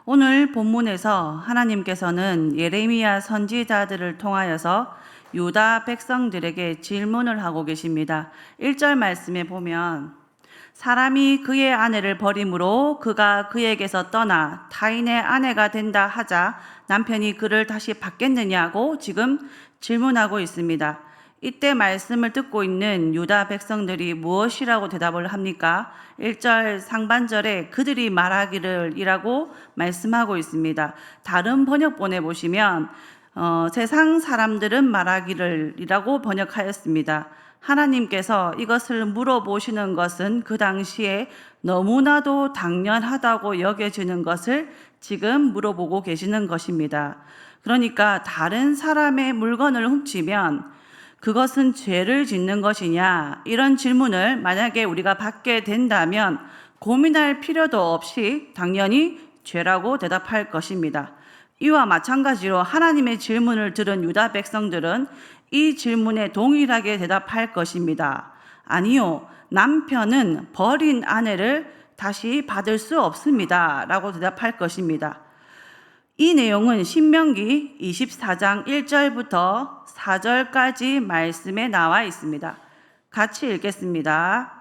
오늘 본문에서 하나님께서는 예레미야 선지자들을 통하여서 유다 백성들에게 질문을 하고 계십니다. 1절 말씀에 보면 사람이 그의 아내를 버림으로 그가 그에게서 떠나 타인의 아내가 된다 하자 남편이 그를 다시 받겠느냐고 지금 질문하고 있습니다. 이때 말씀을 듣고 있는 유다 백성들이 무엇이라고 대답을 합니까? 1절 상반절에 그들이 말하기를 이라고 말씀하고 있습니다. 다른 번역본에 보시면 세상 사람들은 말하기를 이라고 번역하였습니다. 하나님께서 이것을 물어보시는 것은 그 당시에 너무나도 당연하다고 여겨지는 것을 지금 물어보고 계시는 것입니다. 그러니까 다른 사람의 물건을 훔치면 그것은 죄를 짓는 것이냐? 이런 질문을 만약에 우리가 받게 된다면 고민할 필요도 없이 당연히 죄라고 대답할 것입니다. 이와 마찬가지로 하나님의 질문을 들은 유다 백성들은 이 질문에 동일하게 대답할 것입니다. 아니요, 남편은 버린 아내를 다시 받을 수 없습니다. 라고 대답할 것입니다. 이 내용은 신명기 24장 1절부터 4절까지 말씀에 나와 있습니다. 같이 읽겠습니다.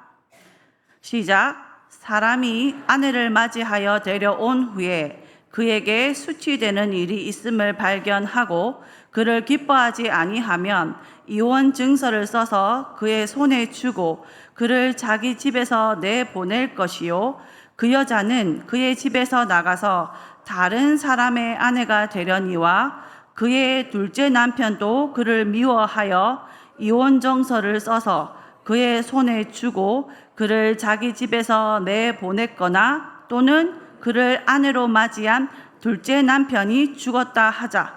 시작. 사람이 아내를 맞이하여 데려온 후에 그에게 수치되는 일이 있음을 발견하고 그를 기뻐하지 아니하면 이혼 증서를 써서 그의 손에 주고 그를 자기 집에서 내보낼 것이요 그 여자는 그의 집에서 나가서 다른 사람의 아내가 되려니와 그의 둘째 남편도 그를 미워하여 이혼 정서를 써서 그의 손에 주고 그를 자기 집에서 내보냈거나 또는 그를 아내로 맞이한 둘째 남편이 죽었다 하자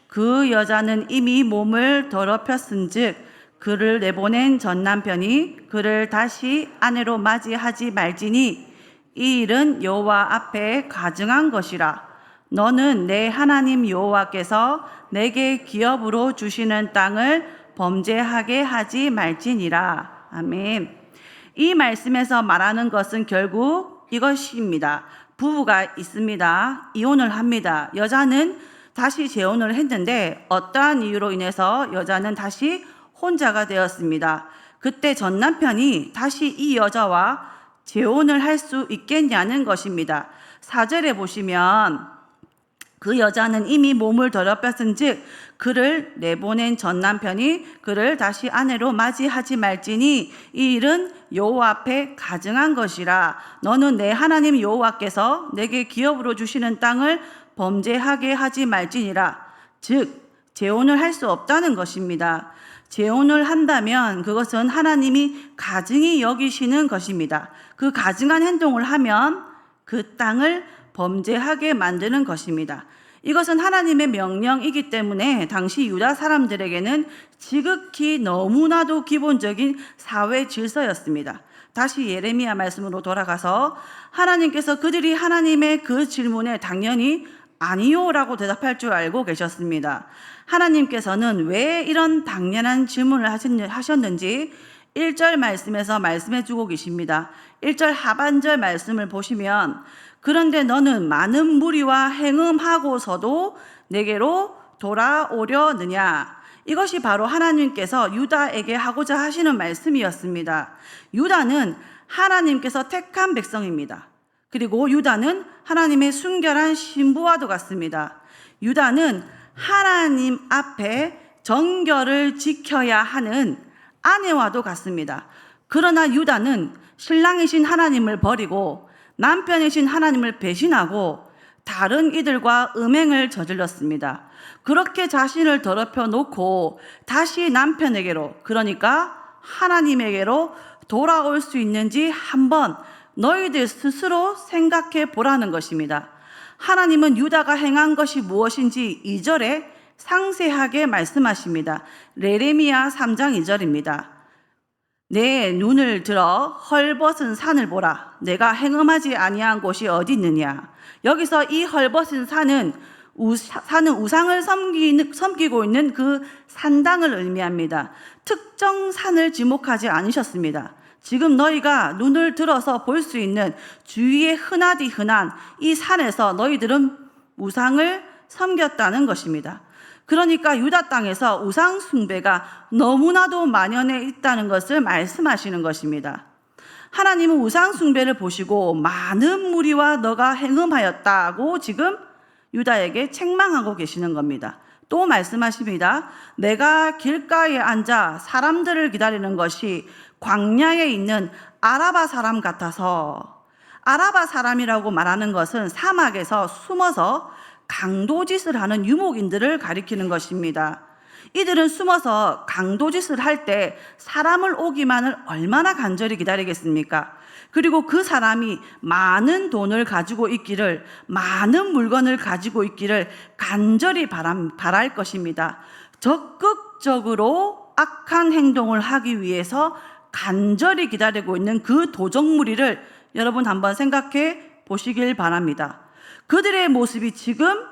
그 여자는 이미 몸을 더럽혔은즉 그를 내보낸 전 남편이 그를 다시 아내로 맞이하지 말지니 이 일은 여호와 앞에 가증한 것이라. 너는 내 하나님 여호와께서 내게 기업으로 주시는 땅을 범죄하게 하지 말지니라. 아멘. 이 말씀에서 말하는 것은 결국 이것입니다. 부부가 있습니다. 이혼을 합니다. 여자는 다시 재혼을 했는데 어떠한 이유로 인해서 여자는 다시 혼자가 되었습니다. 그때 전 남편이 다시 이 여자와 재혼을 할 수 있겠냐는 것입니다. 4절에 보시면 그 여자는 이미 몸을 더럽혔은즉 그를 내보낸 전 남편이 그를 다시 아내로 맞이하지 말지니 이 일은 여호와 앞에 가증한 것이라. 너는 내 하나님 여호와께서 내게 기업으로 주시는 땅을 범죄하게 하지 말지니라. 즉 재혼을 할 수 없다는 것입니다. 재혼을 한다면 그것은 하나님이 가증히 여기시는 것입니다. 그 가증한 행동을 하면 그 땅을 범죄하게 만드는 것입니다. 이것은 하나님의 명령이기 때문에 당시 유다 사람들에게는 지극히 너무나도 기본적인 사회 질서였습니다. 다시 예레미야 말씀으로 돌아가서 하나님께서 그들이 하나님의 그 질문에 당연히 아니요라고 대답할 줄 알고 계셨습니다. 하나님께서는 왜 이런 당연한 질문을 하셨는지 1절 말씀에서 말씀해 주고 계십니다. 1절 하반절 말씀을 보시면 그런데 너는 많은 무리와 행음하고서도 내게로 돌아오려느냐. 이것이 바로 하나님께서 유다에게 하고자 하시는 말씀이었습니다. 유다는 하나님께서 택한 백성입니다. 그리고 유다는 하나님의 순결한 신부와도 같습니다. 유다는 하나님 앞에 정결을 지켜야 하는 아내와도 같습니다. 그러나 유다는 신랑이신 하나님을 버리고 남편이신 하나님을 배신하고 다른 이들과 음행을 저질렀습니다. 그렇게 자신을 더럽혀 놓고 다시 남편에게로, 그러니까 하나님에게로 돌아올 수 있는지 한번 너희들 스스로 생각해 보라는 것입니다. 하나님은 유다가 행한 것이 무엇인지 2절에 상세하게 말씀하십니다. 예레미야 3장 2절입니다. 내 눈을 들어 헐벗은 산을 보라. 내가 행음하지 아니한 곳이 어디 있느냐. 여기서 이 헐벗은 산은 우상을 섬기고 있는 그 산당을 의미합니다. 특정 산을 지목하지 않으셨습니다. 지금 너희가 눈을 들어서 볼 수 있는 주위에 흔하디 흔한 이 산에서 너희들은 우상을 섬겼다는 것입니다. 그러니까 유다 땅에서 우상 숭배가 너무나도 만연해 있다는 것을 말씀하시는 것입니다. 하나님은 우상 숭배를 보시고 많은 무리와 너가 행음하였다고 지금 유다에게 책망하고 계시는 겁니다. 또 말씀하십니다. 내가 길가에 앉아 사람들을 기다리는 것이 광야에 있는 아라바 사람 같아서, 아라바 사람이라고 말하는 것은 사막에서 숨어서 강도짓을 하는 유목인들을 가리키는 것입니다. 이들은 숨어서 강도짓을 할 때 사람을 오기만을 얼마나 간절히 기다리겠습니까? 그리고 그 사람이 많은 돈을 가지고 있기를, 많은 물건을 가지고 있기를 간절히 바랄 것입니다. 적극적으로 악한 행동을 하기 위해서 간절히 기다리고 있는 그 도적무리를 여러분 한번 생각해 보시길 바랍니다. 그들의 모습이 지금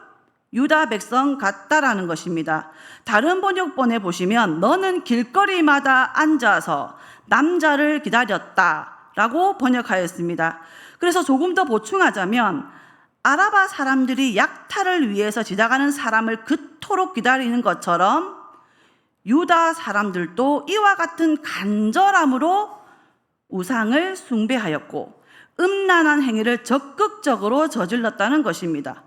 유다 백성 같다라는 것입니다. 다른 번역본에 보시면 너는 길거리마다 앉아서 남자를 기다렸다라고 번역하였습니다. 그래서 조금 더 보충하자면 아라바 사람들이 약탈을 위해서 지나가는 사람을 그토록 기다리는 것처럼 유다 사람들도 이와 같은 간절함으로 우상을 숭배하였고 음란한 행위를 적극적으로 저질렀다는 것입니다.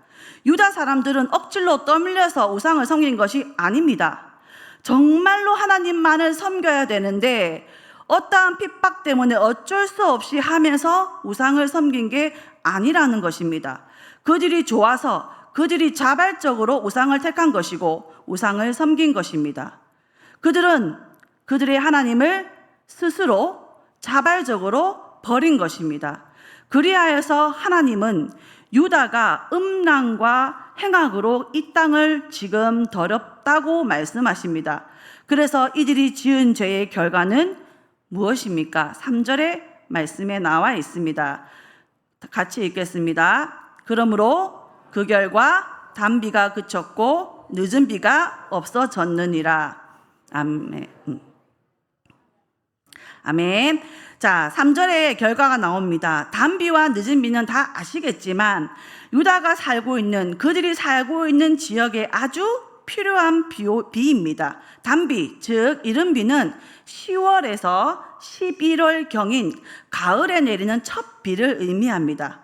유다 사람들은 억지로 떠밀려서 우상을 섬긴 것이 아닙니다. 정말로 하나님만을 섬겨야 되는데 어떠한 핍박 때문에 어쩔 수 없이 하면서 우상을 섬긴 게 아니라는 것입니다. 그들이 좋아서 그들이 자발적으로 우상을 택한 것이고 우상을 섬긴 것입니다. 그들은 그들의 하나님을 스스로 자발적으로 버린 것입니다. 그리하여서 하나님은 유다가 음란과 행악으로 이 땅을 지금 더럽다고 말씀하십니다. 그래서 이들이 지은 죄의 결과는 무엇입니까? 3절의 말씀에 나와 있습니다. 같이 읽겠습니다. 그러므로 그 결과 단비가 그쳤고 늦은 비가 없어졌느니라. 아멘. 아멘. 자, 3절에 결과가 나옵니다. 단비와 늦은 비는 다 아시겠지만 유다가 살고 있는, 그들이 살고 있는 지역에 아주 필요한 비입니다. 단비, 즉 이른 비는 10월에서 11월경인 가을에 내리는 첫 비를 의미합니다.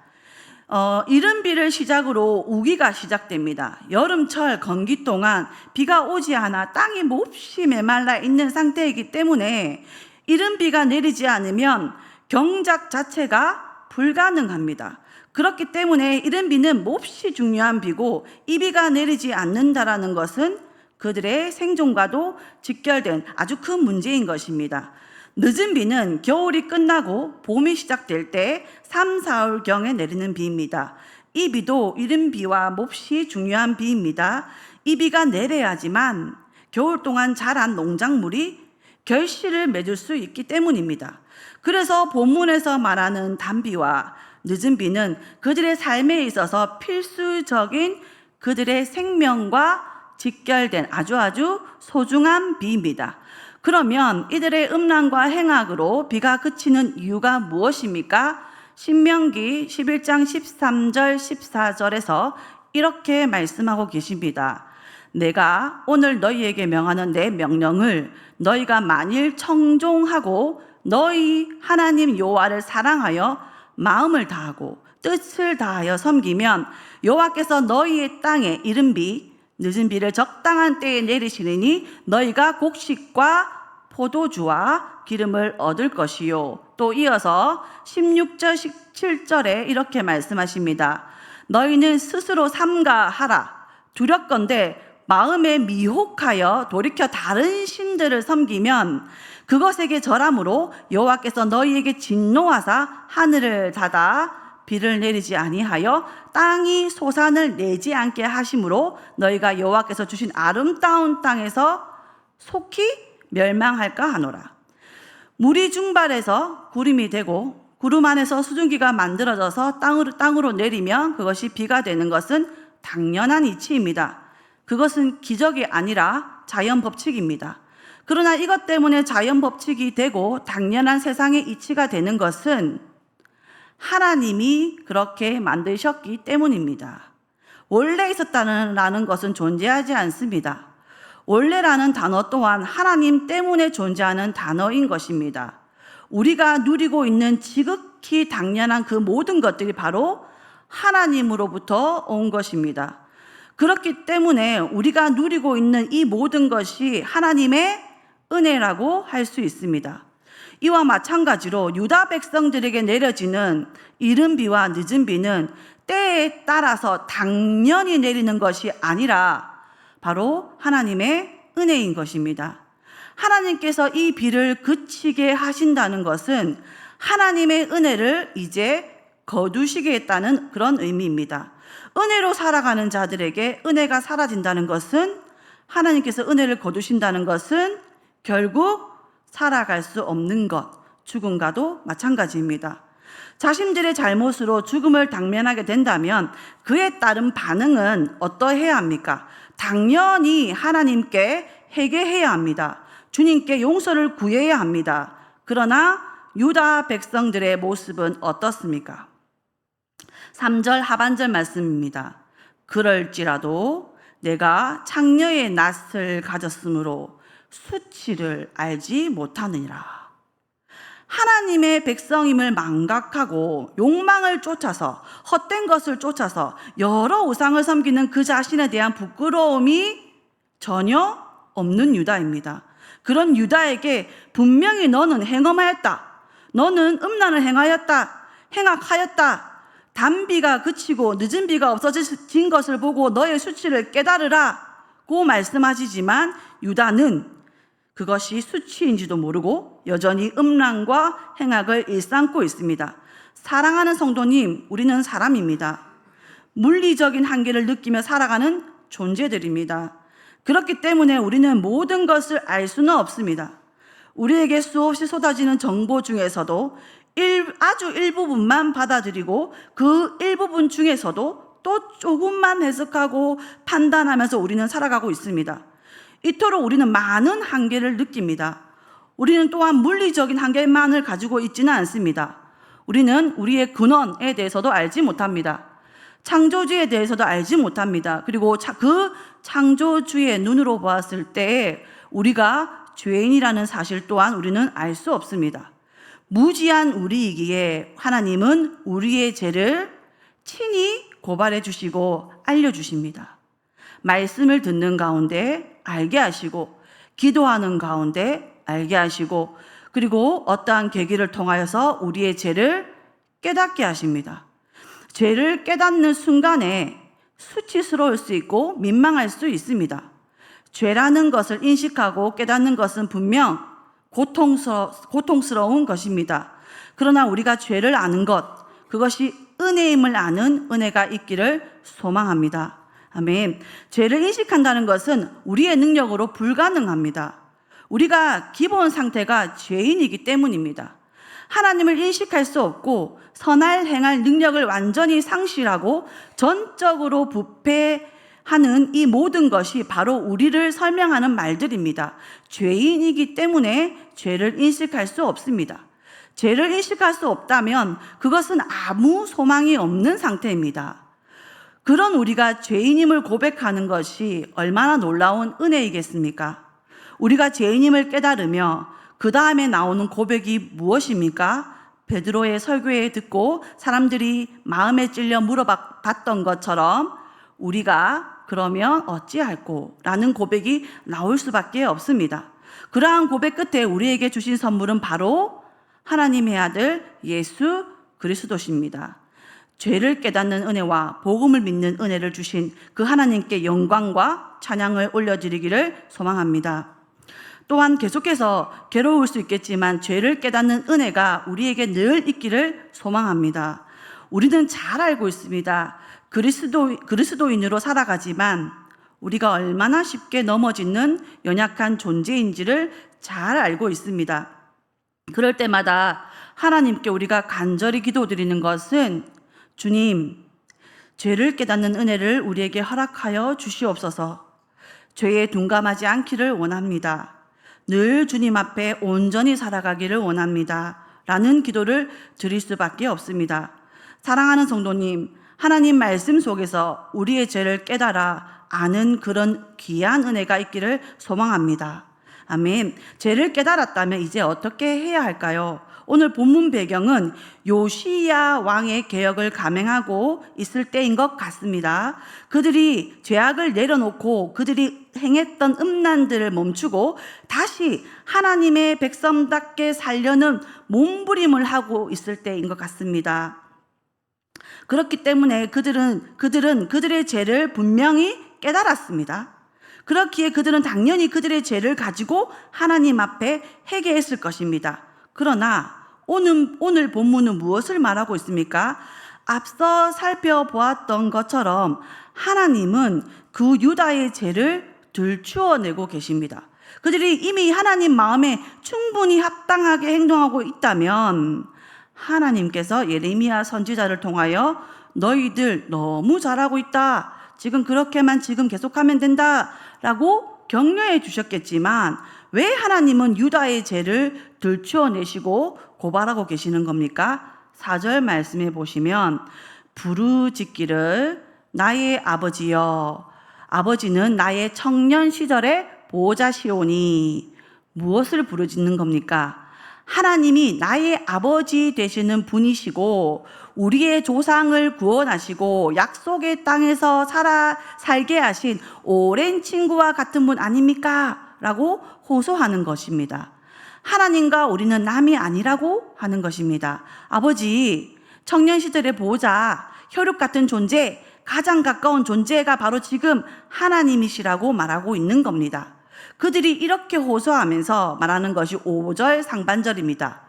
이른 비를 시작으로 우기가 시작됩니다. 여름철 건기 동안 비가 오지 않아 땅이 몹시 메말라 있는 상태이기 때문에 이른 비가 내리지 않으면 경작 자체가 불가능합니다. 그렇기 때문에 이른 비는 몹시 중요한 비고 이 비가 내리지 않는다라는 것은 그들의 생존과도 직결된 아주 큰 문제인 것입니다. 늦은 비는 겨울이 끝나고 봄이 시작될 때 3, 4월경에 내리는 비입니다. 이 비도 이른 비와 몹시 중요한 비입니다. 이 비가 내려야지만 겨울 동안 자란 농작물이 결실을 맺을 수 있기 때문입니다. 그래서 본문에서 말하는 단비와 늦은 비는 그들의 삶에 있어서 필수적인 그들의 생명과 직결된 아주 소중한 비입니다. 그러면 이들의 음란과 행악으로 비가 그치는 이유가 무엇입니까? 신명기 11장 13절 14절에서 이렇게 말씀하고 계십니다. 내가 오늘 너희에게 명하는 내 명령을 너희가 만일 청종하고 너희 하나님 여호와를 사랑하여 마음을 다하고 뜻을 다하여 섬기면 여호와께서 너희의 땅에 이른 비 늦은 비를 적당한 때에 내리시리니 너희가 곡식과 포도주와 기름을 얻을 것이요. 또 이어서 16절 17절에 이렇게 말씀하십니다. 너희는 스스로 삼가하라. 두렵건대 마음에 미혹하여 돌이켜 다른 신들을 섬기면 그것에게 절함으로 여호와께서 너희에게 진노하사 하늘을 닫아 비를 내리지 아니하여 땅이 소산을 내지 않게 하심으로 너희가 여호와께서 주신 아름다운 땅에서 속히 멸망할까 하노라. 물이 증발해서 구름이 되고 구름 안에서 수증기가 만들어져서 땅으로 내리면 그것이 비가 되는 것은 당연한 이치입니다. 그것은 기적이 아니라 자연 법칙입니다. 그러나 이것 때문에 자연 법칙이 되고 당연한 세상의 이치가 되는 것은 하나님이 그렇게 만드셨기 때문입니다. 원래 있었다는 것은 존재하지 않습니다. 원래라는 단어 또한 하나님 때문에 존재하는 단어인 것입니다. 우리가 누리고 있는 지극히 당연한 그 모든 것들이 바로 하나님으로부터 온 것입니다. 그렇기 때문에 우리가 누리고 있는 이 모든 것이 하나님의 은혜라고 할 수 있습니다. 이와 마찬가지로 유다 백성들에게 내려지는 이른 비와 늦은 비는 때에 따라서 당연히 내리는 것이 아니라 바로 하나님의 은혜인 것입니다. 하나님께서 이 비를 그치게 하신다는 것은 하나님의 은혜를 이제 거두시겠다는 그런 의미입니다. 은혜로 살아가는 자들에게 은혜가 사라진다는 것은, 하나님께서 은혜를 거두신다는 것은 결국 살아갈 수 없는 것, 죽음과도 마찬가지입니다. 자신들의 잘못으로 죽음을 당면하게 된다면 그에 따른 반응은 어떠해야 합니까? 당연히 하나님께 회개해야 합니다. 주님께 용서를 구해야 합니다. 그러나 유다 백성들의 모습은 어떻습니까? 3절 하반절 말씀입니다. 그럴지라도 내가 창녀의 낯을 가졌으므로 수치를 알지 못하느니라. 하나님의 백성임을 망각하고 욕망을 쫓아서, 헛된 것을 쫓아서 여러 우상을 섬기는 그 자신에 대한 부끄러움이 전혀 없는 유다입니다. 그런 유다에게 분명히 너는 행음하였다, 너는 음란을 행악하였다, 단비가 그치고 늦은 비가 없어진 것을 보고 너의 수치를 깨달으라고 말씀하시지만 유다는 그것이 수치인지도 모르고 여전히 음란과 행악을 일삼고 있습니다. 사랑하는 성도님, 우리는 사람입니다. 물리적인 한계를 느끼며 살아가는 존재들입니다. 그렇기 때문에 우리는 모든 것을 알 수는 없습니다. 우리에게 수없이 쏟아지는 정보 중에서도 아주 일부분만 받아들이고 그 일부분 중에서도 또 조금만 해석하고 판단하면서 우리는 살아가고 있습니다. 이토록 우리는 많은 한계를 느낍니다. 우리는 또한 물리적인 한계만을 가지고 있지는 않습니다. 우리는 우리의 근원에 대해서도 알지 못합니다. 창조주에 대해서도 알지 못합니다. 그리고 그 창조주의 눈으로 보았을 때 우리가 죄인이라는 사실 또한 우리는 알 수 없습니다. 무지한 우리이기에 하나님은 우리의 죄를 친히 고발해 주시고 알려주십니다. 말씀을 듣는 가운데 알게 하시고, 기도하는 가운데 알게 하시고, 그리고 어떠한 계기를 통하여서 우리의 죄를 깨닫게 하십니다. 죄를 깨닫는 순간에 수치스러울 수 있고 민망할 수 있습니다. 죄라는 것을 인식하고 깨닫는 것은 분명 고통스러운 것입니다. 그러나 우리가 죄를 아는 것, 그것이 은혜임을 아는 은혜가 있기를 소망합니다. 아멘. 죄를 인식한다는 것은 우리의 능력으로 불가능합니다. 우리가 기본 상태가 죄인이기 때문입니다. 하나님을 인식할 수 없고 선할 행할 능력을 완전히 상실하고 전적으로 부패하는 이 모든 것이 바로 우리를 설명하는 말들입니다. 죄인이기 때문에 죄를 인식할 수 없습니다. 죄를 인식할 수 없다면 그것은 아무 소망이 없는 상태입니다. 그런 우리가 죄인임을 고백하는 것이 얼마나 놀라운 은혜이겠습니까? 우리가 죄인임을 깨달으며 그 다음에 나오는 고백이 무엇입니까? 베드로의 설교에 듣고 사람들이 마음에 찔려 물어봤던 것처럼 우리가 그러면 어찌할꼬? 라는 고백이 나올 수밖에 없습니다. 그러한 고백 끝에 우리에게 주신 선물은 바로 하나님의 아들 예수 그리스도십니다. 죄를 깨닫는 은혜와 복음을 믿는 은혜를 주신 그 하나님께 영광과 찬양을 올려드리기를 소망합니다. 또한 계속해서 괴로울 수 있겠지만 죄를 깨닫는 은혜가 우리에게 늘 있기를 소망합니다. 우리는 잘 알고 있습니다. 그리스도인으로 살아가지만 우리가 얼마나 쉽게 넘어지는 연약한 존재인지를 잘 알고 있습니다. 그럴 때마다 하나님께 우리가 간절히 기도드리는 것은 주님, 죄를 깨닫는 은혜를 우리에게 허락하여 주시옵소서. 죄에 둔감하지 않기를 원합니다. 늘 주님 앞에 온전히 살아가기를 원합니다. 라는 기도를 드릴 수밖에 없습니다. 사랑하는 성도님, 하나님 말씀 속에서 우리의 죄를 깨달아 아는 그런 귀한 은혜가 있기를 소망합니다. 아멘. 죄를 깨달았다면 이제 어떻게 해야 할까요? 오늘 본문 배경은 요시야 왕의 개혁을 감행하고 있을 때인 것 같습니다. 그들이 죄악을 내려놓고 그들이 행했던 음란들을 멈추고 다시 하나님의 백성답게 살려는 몸부림을 하고 있을 때인 것 같습니다. 그렇기 때문에 그들은 그들의 죄를 분명히 깨달았습니다. 그렇기에 그들은 당연히 그들의 죄를 가지고 하나님 앞에 회개했을 것입니다. 그러나 오늘 본문은 무엇을 말하고 있습니까? 앞서 살펴보았던 것처럼 하나님은 그 유다의 죄를 들추어내고 계십니다. 그들이 이미 하나님 마음에 충분히 합당하게 행동하고 있다면 하나님께서 예레미야 선지자를 통하여 너희들 너무 잘하고 있다. 지금 그렇게만 지금 계속하면 된다. 라고 격려해 주셨겠지만 왜 하나님은 유다의 죄를 들추어내시고 고발하고 계시는 겁니까? 4절 말씀해 보시면 부르짖기를 나의 아버지여, 아버지는 나의 청년 시절의 보호자시오니. 무엇을 부르짖는 겁니까? 하나님이 나의 아버지 되시는 분이시고 우리의 조상을 구원하시고 약속의 땅에서 살게 하신 오랜 친구와 같은 분 아닙니까? 라고 호소하는 것입니다. 하나님과 우리는 남이 아니라고 하는 것입니다. 아버지, 청년 시절의 보호자, 혈육 같은 존재, 가장 가까운 존재가 바로 지금 하나님이시라고 말하고 있는 겁니다. 그들이 이렇게 호소하면서 말하는 것이 5절 상반절입니다.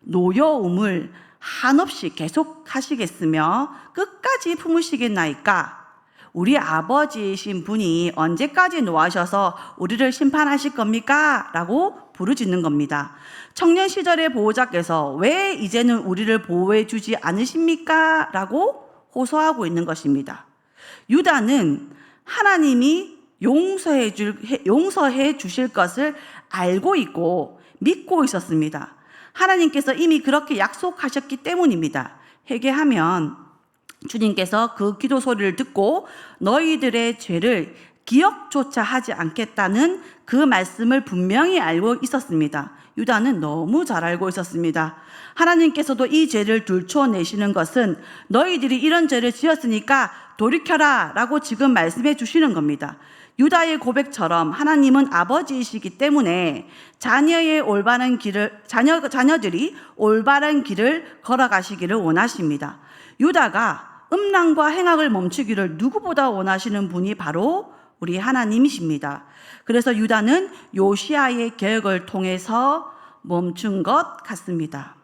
노여움을 한없이 계속 하시겠으며 끝까지 품으시겠나이까? 우리 아버지이신 분이 언제까지 노하셔서 우리를 심판하실 겁니까? 라고 부르짖는 겁니다. 청년 시절의 보호자께서 왜 이제는 우리를 보호해 주지 않으십니까? 라고 호소하고 있는 것입니다. 유다는 하나님이 용서해 주실 것을 알고 있고 믿고 있었습니다. 하나님께서 이미 그렇게 약속하셨기 때문입니다. 회개하면 주님께서 그 기도 소리를 듣고 너희들의 죄를 기억조차 하지 않겠다는 그 말씀을 분명히 알고 있었습니다. 유다는 너무 잘 알고 있었습니다. 하나님께서도 이 죄를 들춰내시는 것은 너희들이 이런 죄를 지었으니까 돌이켜라 라고 지금 말씀해 주시는 겁니다. 유다의 고백처럼 하나님은 아버지이시기 때문에 자녀들이 올바른 길을 걸어가시기를 원하십니다. 유다가 음란과 행악을 멈추기를 누구보다 원하시는 분이 바로 우리 하나님이십니다. 그래서 유다는 요시야의 개혁을 통해서 멈춘 것 같습니다.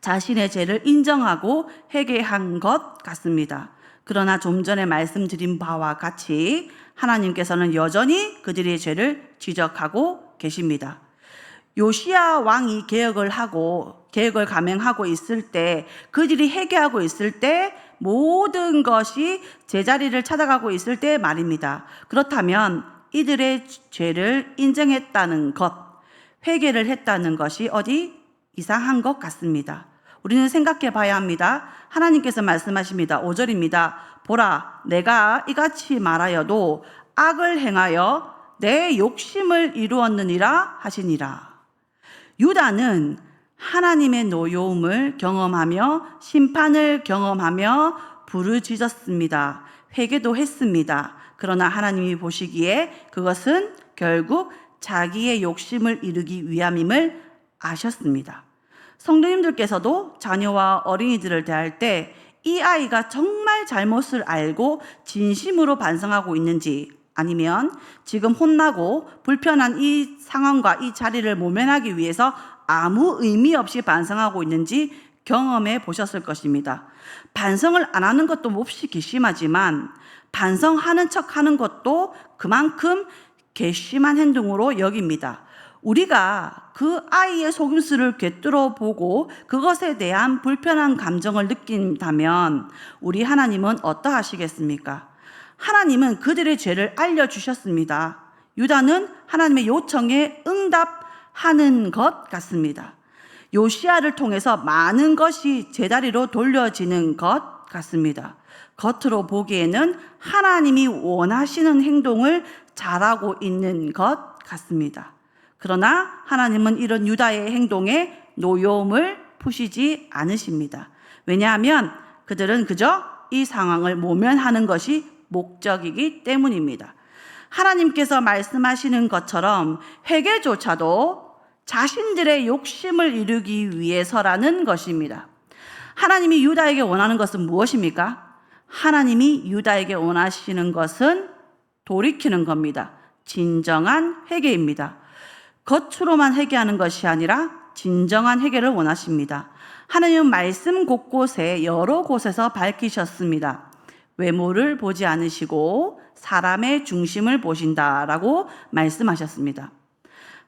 자신의 죄를 인정하고 회개한 것 같습니다. 그러나 좀 전에 말씀드린 바와 같이 하나님께서는 여전히 그들의 죄를 지적하고 계십니다. 요시야 왕이 개혁을 감행하고 있을 때, 그들이 회개하고 있을 때 모든 것이 제자리를 찾아가고 있을 때 말입니다. 그렇다면 이들의 죄를 인정했다는 것, 회개를 했다는 것이 어디 이상한 것 같습니다. 우리는 생각해 봐야 합니다. 하나님께서 말씀하십니다. 5절입니다. 보라, 내가 이같이 말하여도 악을 행하여 내 욕심을 이루었느니라 하시니라. 유다는 하나님의 노여움을 경험하며 심판을 경험하며 부르짖었습니다. 회개도 했습니다. 그러나 하나님이 보시기에 그것은 결국 자기의 욕심을 이루기 위함임을 아셨습니다. 성도님들께서도 자녀와 어린이들을 대할 때 이 아이가 정말 잘못을 알고 진심으로 반성하고 있는지, 아니면 지금 혼나고 불편한 이 상황과 이 자리를 모면하기 위해서 아무 의미 없이 반성하고 있는지 경험해 보셨을 것입니다. 반성을 안 하는 것도 몹시 괘씸하지만 반성하는 척 하는 것도 그만큼 괘씸한 행동으로 여깁니다. 우리가 그 아이의 속임수를 꿰뚫어 보고 그것에 대한 불편한 감정을 느낀다면 우리 하나님은 어떠하시겠습니까? 하나님은 그들의 죄를 알려주셨습니다. 유다는 하나님의 요청에 응답하는 것 같습니다. 요시야를 통해서 많은 것이 제자리로 돌려지는 것 같습니다. 겉으로 보기에는 하나님이 원하시는 행동을 잘하고 있는 것 같습니다. 그러나 하나님은 이런 유다의 행동에 노여움을 푸시지 않으십니다. 왜냐하면 그들은 그저 이 상황을 모면하는 것이 목적이기 때문입니다. 하나님께서 말씀하시는 것처럼 회개조차도 자신들의 욕심을 이루기 위해서라는 것입니다. 하나님이 유다에게 원하는 것은 무엇입니까? 하나님이 유다에게 원하시는 것은 돌이키는 겁니다. 진정한 회개입니다. 겉으로만 회개하는 것이 아니라 진정한 회개를 원하십니다. 하나님은 말씀 곳곳에 여러 곳에서 밝히셨습니다. 외모를 보지 않으시고 사람의 중심을 보신다라고 말씀하셨습니다.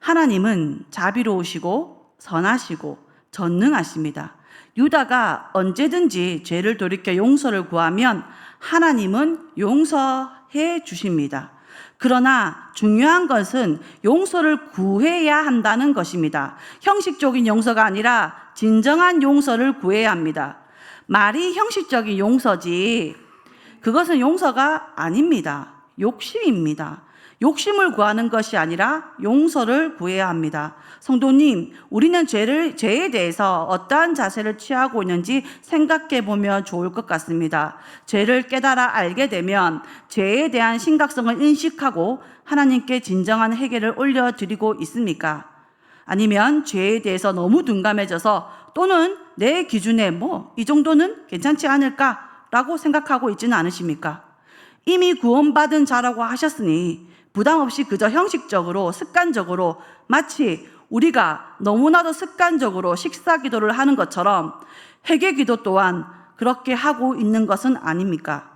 하나님은 자비로우시고 선하시고 전능하십니다. 유다가 언제든지 죄를 돌이켜 용서를 구하면 하나님은 용서해 주십니다. 그러나 중요한 것은 용서를 구해야 한다는 것입니다. 형식적인 용서가 아니라 진정한 용서를 구해야 합니다. 말이 형식적인 용서지 그것은 용서가 아닙니다. 욕심입니다. 욕심을 구하는 것이 아니라 용서를 구해야 합니다. 성도님, 우리는 죄에 대해서 어떠한 자세를 취하고 있는지 생각해 보면 좋을 것 같습니다. 죄를 깨달아 알게 되면 죄에 대한 심각성을 인식하고 하나님께 진정한 회개를 올려드리고 있습니까? 아니면 죄에 대해서 너무 둔감해져서 또는 내 기준에 이 정도는 괜찮지 않을까라고 생각하고 있지는 않으십니까? 이미 구원받은 자라고 하셨으니 부담 없이 그저 형식적으로 습관적으로 마치 우리가 너무나도 습관적으로 식사 기도를 하는 것처럼 회개 기도 또한 그렇게 하고 있는 것은 아닙니까?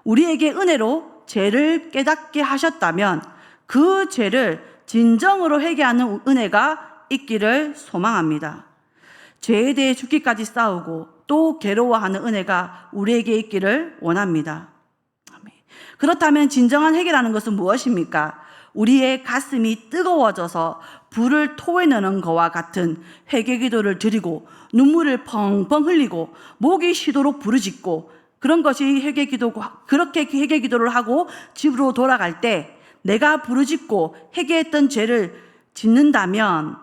우리에게 은혜로 죄를 깨닫게 하셨다면 그 죄를 진정으로 회개하는 은혜가 있기를 소망합니다. 죄에 대해 죽기까지 싸우고 또 괴로워하는 은혜가 우리에게 있기를 원합니다. 그렇다면 진정한 회개라는 것은 무엇입니까? 우리의 가슴이 뜨거워져서 불을 토해내는 것과 같은 회개 기도를 드리고 눈물을 펑펑 흘리고 목이 쉬도록 부르짖고 그런 것이 회개 기도고, 그렇게 회개 기도를 하고 집으로 돌아갈 때 내가 부르짖고 회개했던 죄를 짓는다면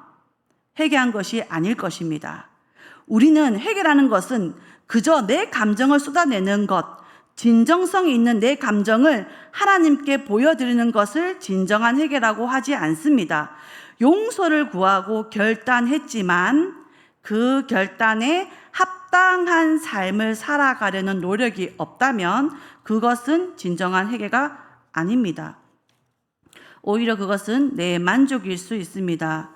회개한 것이 아닐 것입니다. 우리는 회개라는 것은 그저 내 감정을 쏟아내는 것, 진정성이 있는 내 감정을 하나님께 보여드리는 것을 진정한 회개라고 하지 않습니다. 용서를 구하고 결단했지만 그 결단에 합당한 삶을 살아가려는 노력이 없다면 그것은 진정한 회개가 아닙니다. 오히려 그것은 내 만족일 수 있습니다.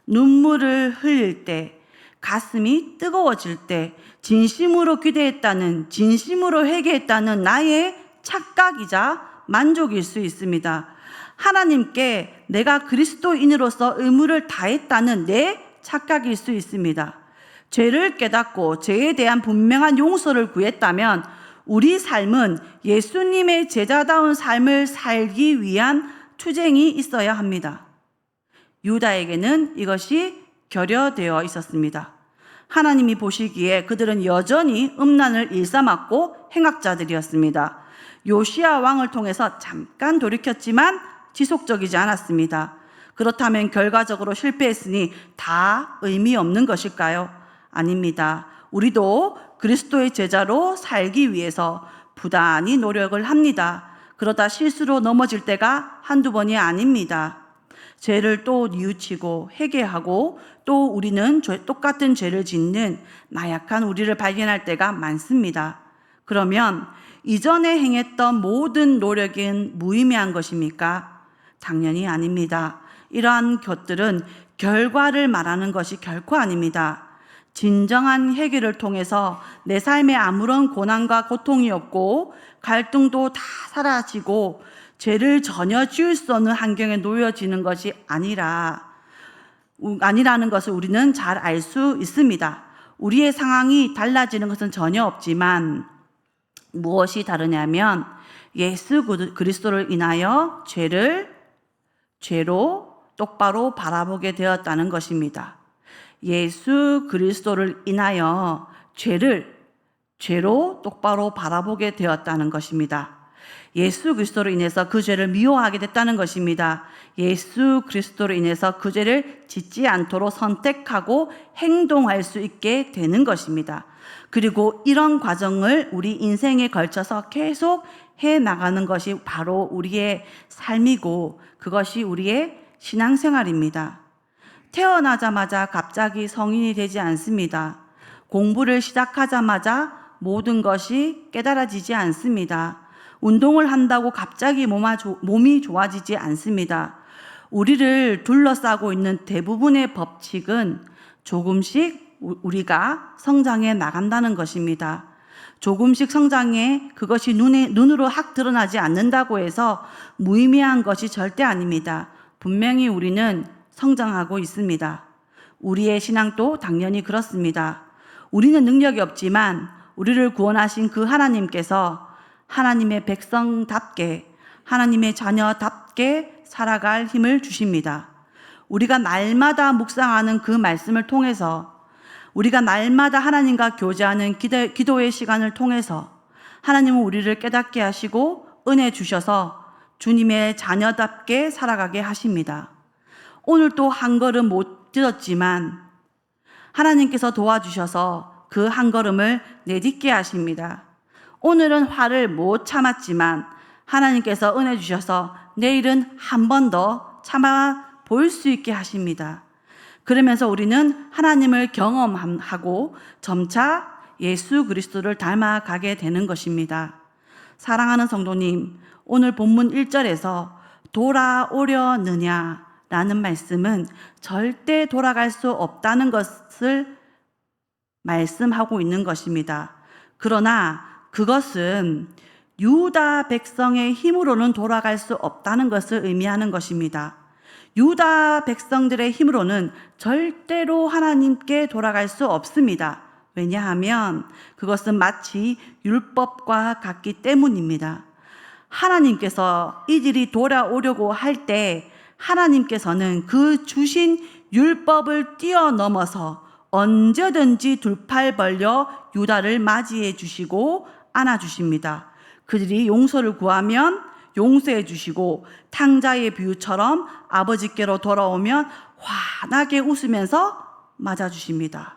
눈물을 흘릴 때, 가슴이 뜨거워질 때 진심으로 기도했다는, 진심으로 회개했다는 나의 착각이자 만족일 수 있습니다. 하나님께 내가 그리스도인으로서 의무를 다했다는 내 착각일 수 있습니다. 죄를 깨닫고 죄에 대한 분명한 용서를 구했다면 우리 삶은 예수님의 제자다운 삶을 살기 위한 투쟁이 있어야 합니다. 유다에게는 이것이 결여되어 있었습니다. 하나님이 보시기에 그들은 여전히 음란을 일삼았고 행악자들이었습니다. 요시야 왕을 통해서 잠깐 돌이켰지만 지속적이지 않았습니다. 그렇다면 결과적으로 실패했으니 다 의미 없는 것일까요? 아닙니다. 우리도 그리스도의 제자로 살기 위해서 부단히 노력을 합니다. 그러다 실수로 넘어질 때가 한두 번이 아닙니다. 죄를 또 뉘우치고 회개하고 또 우리는 똑같은 죄를 짓는 나약한 우리를 발견할 때가 많습니다. 그러면 이전에 행했던 모든 노력은 무의미한 것입니까? 당연히 아닙니다. 이러한 것들은 결과를 말하는 것이 결코 아닙니다. 진정한 회개를 통해서 내 삶에 아무런 고난과 고통이 없고 갈등도 다 사라지고 죄를 전혀 지을 수 없는 환경에 놓여지는 것이 아니라는 것을 우리는 잘 알 수 있습니다. 우리의 상황이 달라지는 것은 전혀 없지만 무엇이 다르냐면 예수 그리스도를 인하여 죄를 죄로 똑바로 바라보게 되었다는 것입니다. 예수 그리스도를 인하여 죄로 똑바로 바라보게 되었다는 것입니다. 예수 그리스도로 인해서 그 죄를 미워하게 됐다는 것입니다. 예수 그리스도로 인해서 그 죄를 짓지 않도록 선택하고 행동할 수 있게 되는 것입니다. 그리고 이런 과정을 우리 인생에 걸쳐서 계속 해 나가는 것이 바로 우리의 삶이고 그것이 우리의 신앙생활입니다. 태어나자마자 갑자기 성인이 되지 않습니다. 공부를 시작하자마자 모든 것이 깨달아지지 않습니다. 운동을 한다고 갑자기 몸이 좋아지지 않습니다. 우리를 둘러싸고 있는 대부분의 법칙은 조금씩 우리가 성장해 나간다는 것입니다. 조금씩 성장해 그것이 눈으로 확 드러나지 않는다고 해서 무의미한 것이 절대 아닙니다. 분명히 우리는 성장하고 있습니다. 우리의 신앙도 당연히 그렇습니다. 우리는 능력이 없지만 우리를 구원하신 그 하나님께서 하나님의 백성답게, 하나님의 자녀답게 살아갈 힘을 주십니다. 우리가 날마다 묵상하는 그 말씀을 통해서, 우리가 날마다 하나님과 교제하는 기도의 시간을 통해서 하나님은 우리를 깨닫게 하시고 은혜 주셔서 주님의 자녀답게 살아가게 하십니다. 오늘 또 한 걸음 못 뛰었지만 하나님께서 도와주셔서 그 한 걸음을 내딛게 하십니다. 오늘은 화를 못 참았지만 하나님께서 은혜 주셔서 내일은 한 번 더 참아 볼 수 있게 하십니다. 그러면서 우리는 하나님을 경험하고 점차 예수 그리스도를 닮아가게 되는 것입니다. 사랑하는 성도님, 오늘 본문 1절에서 돌아오려느냐 라는 말씀은 절대 돌아갈 수 없다는 것을 말씀하고 있는 것입니다. 그러나 그것은 유다 백성의 힘으로는 돌아갈 수 없다는 것을 의미하는 것입니다. 유다 백성들의 힘으로는 절대로 하나님께 돌아갈 수 없습니다. 왜냐하면 그것은 마치 율법과 같기 때문입니다. 하나님께서 이들이 돌아오려고 할 때 하나님께서는 그 주신 율법을 뛰어넘어서 언제든지 두 팔 벌려 유다를 맞이해 주시고 안아주십니다. 그들이 용서를 구하면 용서해 주시고 탕자의 비유처럼 아버지께로 돌아오면 환하게 웃으면서 맞아주십니다.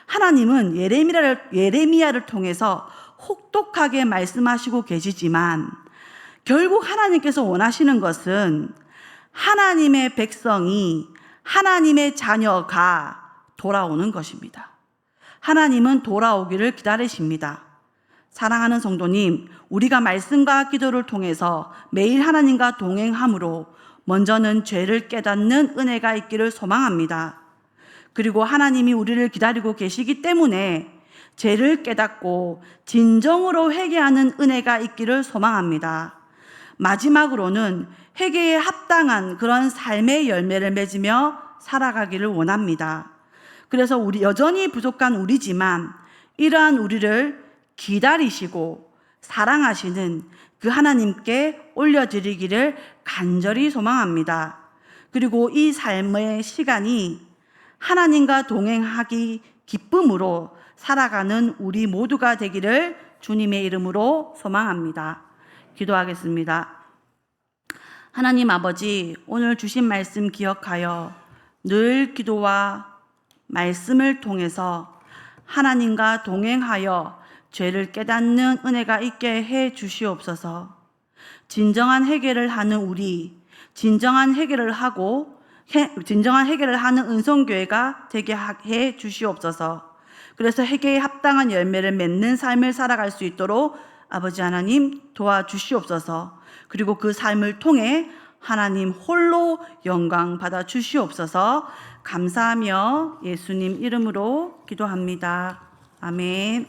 하나님은 예레미야를 통해서 혹독하게 말씀하시고 계시지만 결국 하나님께서 원하시는 것은 하나님의 백성이, 하나님의 자녀가 돌아오는 것입니다. 하나님은 돌아오기를 기다리십니다. 사랑하는 성도님, 우리가 말씀과 기도를 통해서 매일 하나님과 동행함으로 먼저는 죄를 깨닫는 은혜가 있기를 소망합니다. 그리고 하나님이 우리를 기다리고 계시기 때문에 죄를 깨닫고 진정으로 회개하는 은혜가 있기를 소망합니다. 마지막으로는 회개에 합당한 그런 삶의 열매를 맺으며 살아가기를 원합니다. 그래서 여전히 부족한 우리지만 이러한 우리를 기다리시고 사랑하시는 그 하나님께 올려드리기를 간절히 소망합니다. 그리고 이 삶의 시간이 하나님과 동행하기 기쁨으로 살아가는 우리 모두가 되기를 주님의 이름으로 소망합니다. 기도하겠습니다. 하나님 아버지, 오늘 주신 말씀 기억하여 늘 기도와 말씀을 통해서 하나님과 동행하여 죄를 깨닫는 은혜가 있게 해 주시옵소서. 진정한 회개를 하는 우리, 진정한 회개를 하는 은성교회가 되게 해 주시옵소서. 그래서 회개에 합당한 열매를 맺는 삶을 살아갈 수 있도록 아버지 하나님 도와주시옵소서. 그리고 그 삶을 통해 하나님 홀로 영광 받아 주시옵소서. 감사하며 예수님 이름으로 기도합니다. 아멘.